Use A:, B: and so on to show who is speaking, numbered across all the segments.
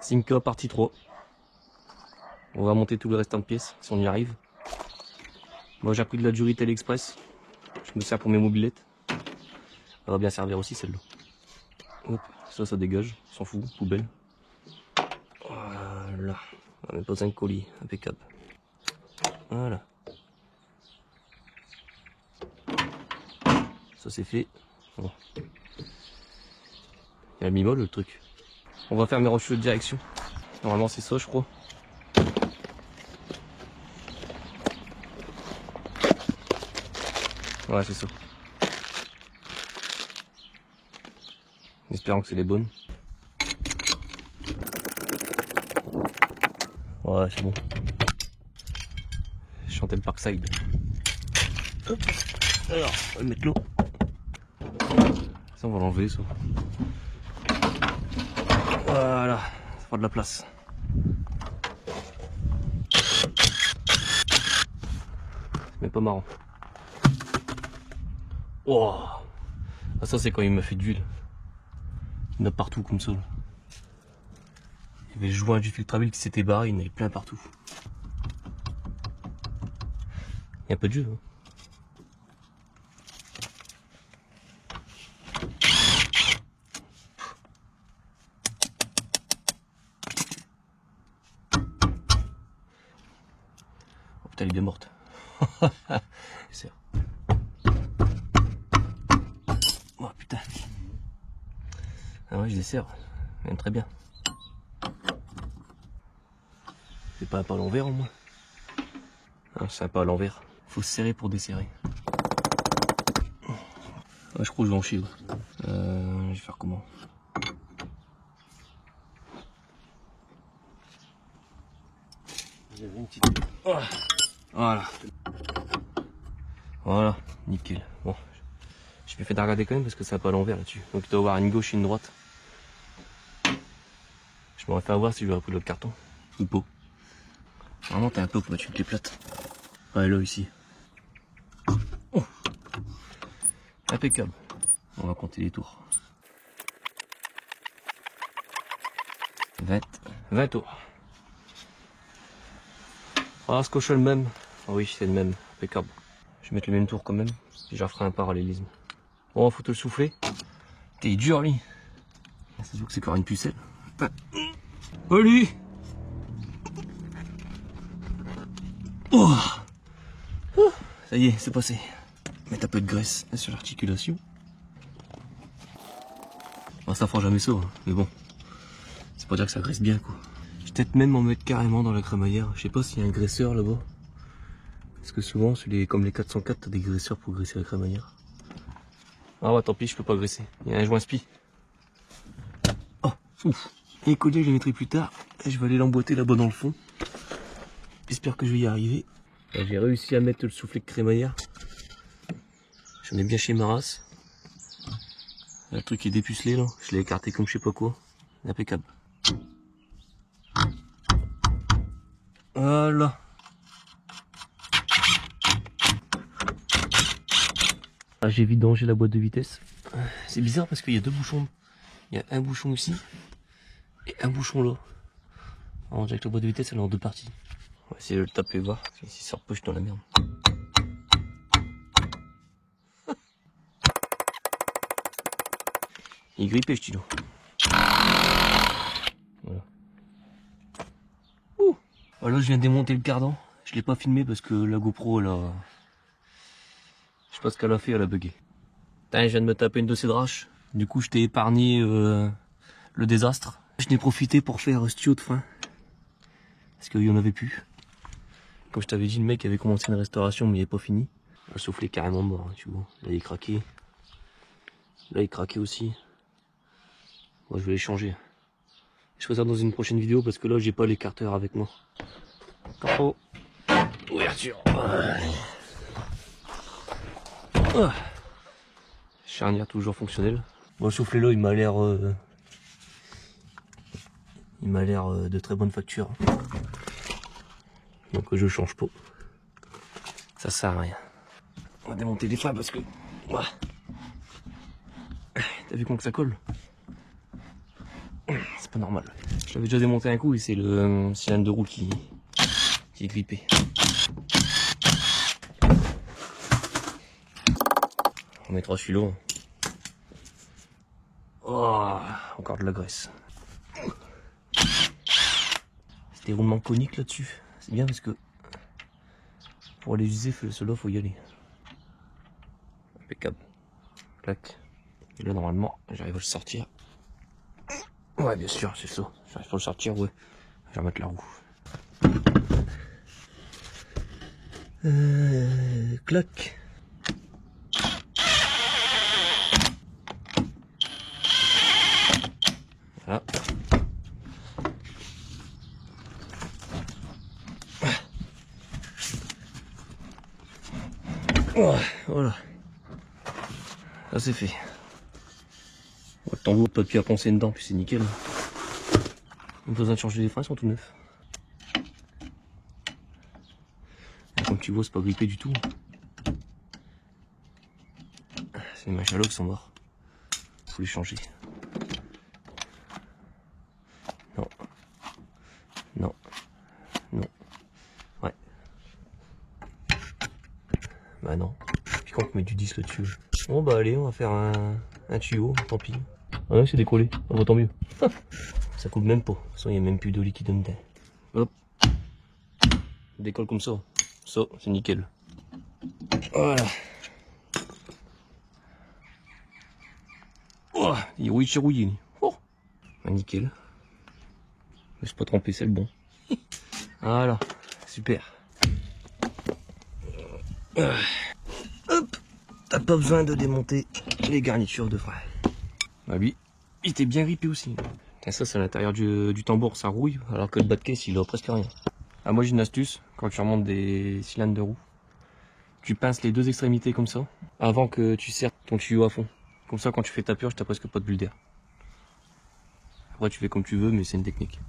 A: Simca partie 3. On va monter tout le restant de pièces si on y arrive. Moi j'ai pris de la Durite Express. Je me sers pour mes mobilettes. Ça va bien servir aussi celle-là. Hop, ça dégage, on s'en fout, poubelle. Voilà, on a même pas 5 colis, impeccable. Voilà. Ça c'est fait. Bon. Il y a le mi-molle le truc. On va faire mes rocheux de direction. Normalement c'est ça je crois. Ouais c'est ça. En espérant que c'est les bonnes. Ouais c'est bon. Chantel Parkside. Hop. Alors on va mettre l'eau. Ça on va l'enlever ça. Voilà, ça fera de la place. Mais pas marrant. Oh, ah, ça c'est quand il m'a fait d'huile. Il y en a partout comme ça. Il y avait le joint du filtre à huile qui s'était barré, il y en avait plein partout. Il y a un peu de jeu. Hein. Oh putain, elle est bien morte. C'est oh putain. Ah ouais, je les serre. Même très bien. C'est pas un pas à l'envers au moins. Ah, c'est un pas à l'envers. Faut se serrer pour desserrer. Ah, je crois que je vais en chier. Ouais. Je vais faire comment? J'avais une petite... Oh. Voilà. Voilà, nickel. Bon, je me fais regarder quand même parce que ça n'a pas à l'envers là-dessus. Donc il doit y avoir une gauche et une droite. Je m'aurais fait avoir si j'aurais pris l'autre carton. Ou pas. Vraiment t'as un peu pour mettre une clé plate. Ouais là ici. Oh. Impeccable. On va compter les tours. 20 tours. Ah ce cochon le même. Ah oui c'est le même. Impeccable. Je vais mettre le même tour quand même. Puis j'en ferai un parallélisme. Bon faut te le souffler. T'es dur lui. Ça se voit que c'est encore une pucelle. Oh lui. Oh. Oh. Ça y est, c'est passé. Mettre un peu de graisse sur l'articulation. Bon, ça fera jamais ça, hein. Mais bon. C'est pas dire que ça graisse bien quoi. Je vais peut-être même en mettre carrément dans la crémaillère. Je sais pas s'il y a un graisseur là-bas. Parce que souvent, comme les 404, t'as des graisseurs pour graisser la crémaillère. Ah ouais, tant pis, je peux pas graisser. Il y a un joint spi. Oh, ouf. Et les colliers, je les mettrai plus tard. Et je vais aller l'emboîter là-bas dans le fond. J'espère que je vais y arriver. J'ai réussi à mettre le soufflet de crémaillère. J'en ai bien chez ma race. Là, le truc est dépucelé là. Je l'ai écarté comme je sais pas quoi. Impeccable. Voilà. Ah, j'ai vidangé la boîte de vitesse. C'est bizarre parce qu'il y a deux bouchons. Il y a un bouchon ici et un bouchon là. Alors, avec la boîte de vitesse, elle est en deux parties. On va essayer de le taper, voir si ça repousse dans la merde. Il est grippé, stylo. Voilà. Ouh. Alors, je viens de démonter le cardan. Je l'ai pas filmé parce que la GoPro, elle a... Je sais pas ce qu'elle a fait, elle a bugué. Putain, je viens de me taper une de ces draches. Du coup, je t'ai épargné le désastre. Je n'ai profité pour faire ce tuyau de fin. Parce qu'il y en avait plus. Comme je t'avais dit, le mec avait commencé une restauration, mais il n'est pas fini. Le soufflet est carrément mort, hein, tu vois. Là, il est craqué. Là, il craquait aussi. Moi, je vais les changer. Je ferai ça dans une prochaine vidéo parce que là, j'ai pas l'écarteur avec moi. Carreau. Ouverture. Charnière toujours fonctionnelle. Bon, le soufflet là, il m'a l'air de très bonne facture. Donc je change pas. Ça sert à rien. On va démonter les freins parce que... Voilà. T'as vu comment que ça colle? C'est pas normal. Je l'avais déjà démonté un coup et c'est le cylindre de roue qui est grippé. On mettra celui-là. Oh, encore de la graisse. C'est des roulements coniques là-dessus. C'est bien parce que pour les user, ceux-là, faut y aller. Impeccable. Clac. Et là, normalement, j'arrive à le sortir. Ouais, bien sûr, c'est ça. J'arrive à le sortir, ouais. Je vais remettre la roue. Clac. Voilà. Voilà. Là, c'est fait. Le tambour de papier à poncer dedans, puis c'est nickel. On a besoin de changer les freins, ils sont tout neufs. Et comme tu vois, c'est pas grippé du tout. C'est les machalots qui sont morts. Faut les changer. Non. Non. Non. Ouais. Bah non. Puis quand on met du disque là-dessus. Bon bah allez, on va faire un tuyau, tant pis. Ah ouais, c'est décollé. Oh, bah, tant mieux. Ça coupe même pas. De toute façon, il n'y a même plus de liquide dedans. Hop. On décolle comme ça. Ça, c'est nickel. Voilà. Oh, il rouille chez rouillé. Oh. Bah, nickel. Laisse pas tremper, c'est le bon. Voilà. Super. Hop. T'as pas besoin de démonter les garnitures de frein. Bah lui, il était bien grippé aussi. Et ça, c'est à l'intérieur du tambour, ça rouille, alors que le bas de caisse, il a presque rien. Ah, moi j'ai une astuce, quand tu remontes des cylindres de roue, tu pinces les deux extrémités comme ça, avant que tu serres ton tuyau à fond. Comme ça, quand tu fais ta purge, t'as presque pas de bulle d'air. Après, tu fais comme tu veux, mais c'est une technique.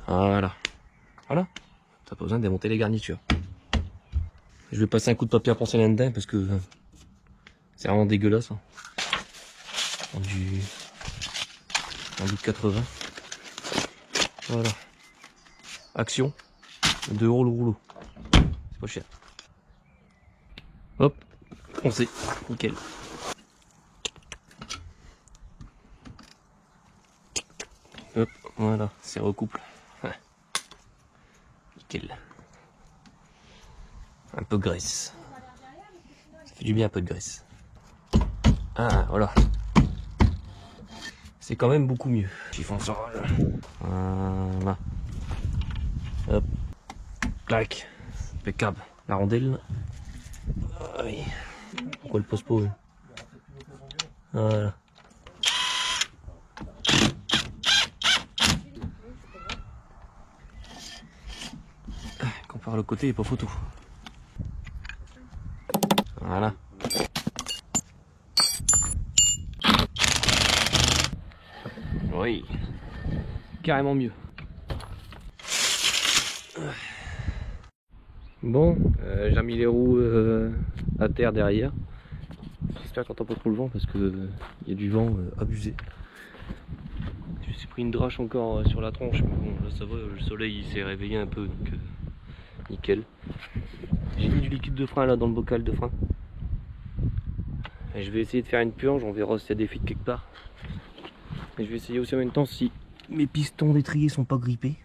A: Voilà. Voilà. T'as pas besoin de démonter les garnitures. Je vais passer un coup de papier à poncer là-dedans parce que c'est vraiment dégueulasse. Hein. En du 80. Voilà. Action. 2 € le rouleau. C'est pas cher. Hop. Poncé. Nickel. Hop. Voilà. C'est recouple. Nickel. Un peu de graisse. Ça fait du bien un peu de graisse. Ah, voilà. C'est quand même beaucoup mieux. Chiffon sol. Voilà. Hop. Clac. Impeccable. La rondelle. Ah oui. Pourquoi le pose pas? Voilà. Compare le côté, il n'est pas photo. Voilà. Oui. Carrément mieux. Bon, j'ai mis les roues à terre derrière. J'espère qu'on n'entend pas trop le vent parce que y a du vent abusé. Je me suis pris une drache encore sur la tronche, mais bon là ça va, le soleil il s'est réveillé un peu donc nickel. J'ai mis du liquide de frein là dans le bocal de frein. Et je vais essayer de faire une purge, on verra s'il y a des fuites quelque part. Et je vais essayer aussi en même temps si mes pistons d'étrier sont pas grippés.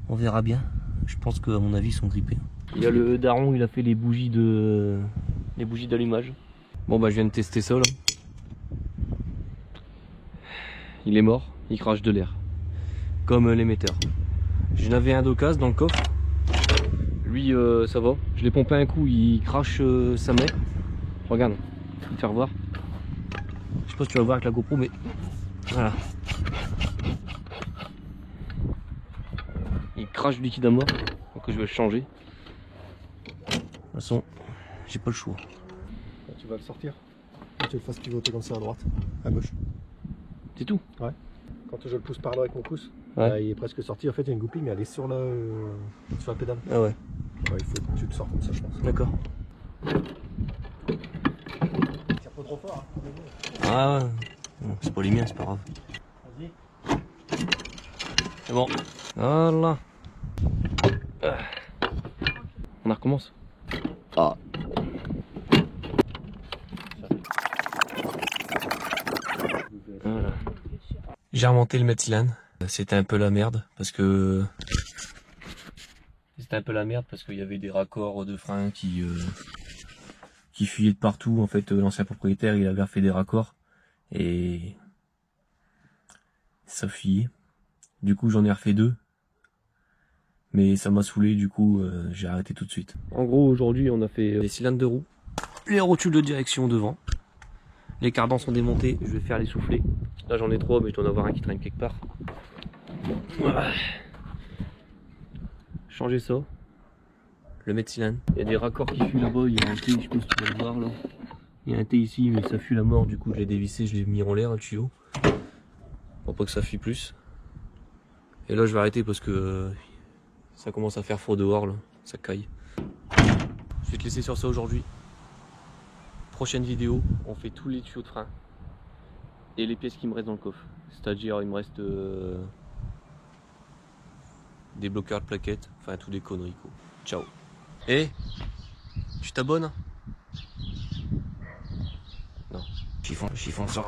A: On verra bien. Je pense qu'à mon avis ils sont grippés. Il y a le daron, il a fait les bougies d'allumage. Bon bah je viens de tester ça là. Il est mort, il crache de l'air. Comme l'émetteur. J'en avais un d'occasion dans le coffre. Lui ça va. Je l'ai pompé un coup, il crache sa mère. Regarde, je vais te faire voir. Je sais pas si tu vas le voir avec la GoPro, mais voilà. Il crache du liquide à mort, donc je vais le changer. De toute façon, j'ai pas le choix.
B: Tu vas le sortir. Tu le fasses pivoter comme ça à droite, à gauche.
A: C'est tout?
B: Ouais. Quand je le pousse par là avec mon pouce,
A: Ouais.
B: Là, il est presque sorti. En fait, il y a une goupille, mais elle est sur la pédale.
A: Ah ouais.
B: Ouais, il faut que tu le sors comme ça, je pense.
A: D'accord.
B: Tire pas trop fort. Hein.
A: Ah ouais. Bon, c'est pas les miens, c'est pas grave.
B: Vas-y.
A: C'est bon. Voilà. On recommence. Ah. Voilà. J'ai remonté le Metzilan. C'était un peu la merde parce que il y avait des raccords de frein qui fuyaient de partout. En fait, l'ancien propriétaire il avait refait des raccords et ça fuyait. Du coup, j'en ai refait 2. Mais ça m'a saoulé, du coup j'ai arrêté tout de suite. En gros, aujourd'hui on a fait les cylindres de roue, les rotules de direction devant, les cardans sont démontés, je vais faire les soufflets. Là j'en ai 3, mais je dois en avoir un qui traîne quelque part. Voilà. Changer ça, le mettre cylindre. Il y a des raccords qui fuient là-bas, il y a un T, je sais pas si tu vas le voir là. Il y a un T ici, mais ça fuit la mort, du coup je l'ai dévissé, je l'ai mis en l'air le tuyau. Pour pas que ça fuit plus. Et là je vais arrêter parce que ça commence à faire froid dehors là, ça caille. Je vais te laisser sur ça aujourd'hui. Prochaine vidéo, on fait tous les tuyaux de frein et les pièces qui me restent dans le coffre. C'est-à-dire il me reste des bloqueurs de plaquettes, enfin tous des conneries quoi. Ciao. Et tu t'abonnes? Non. Chiffon ça.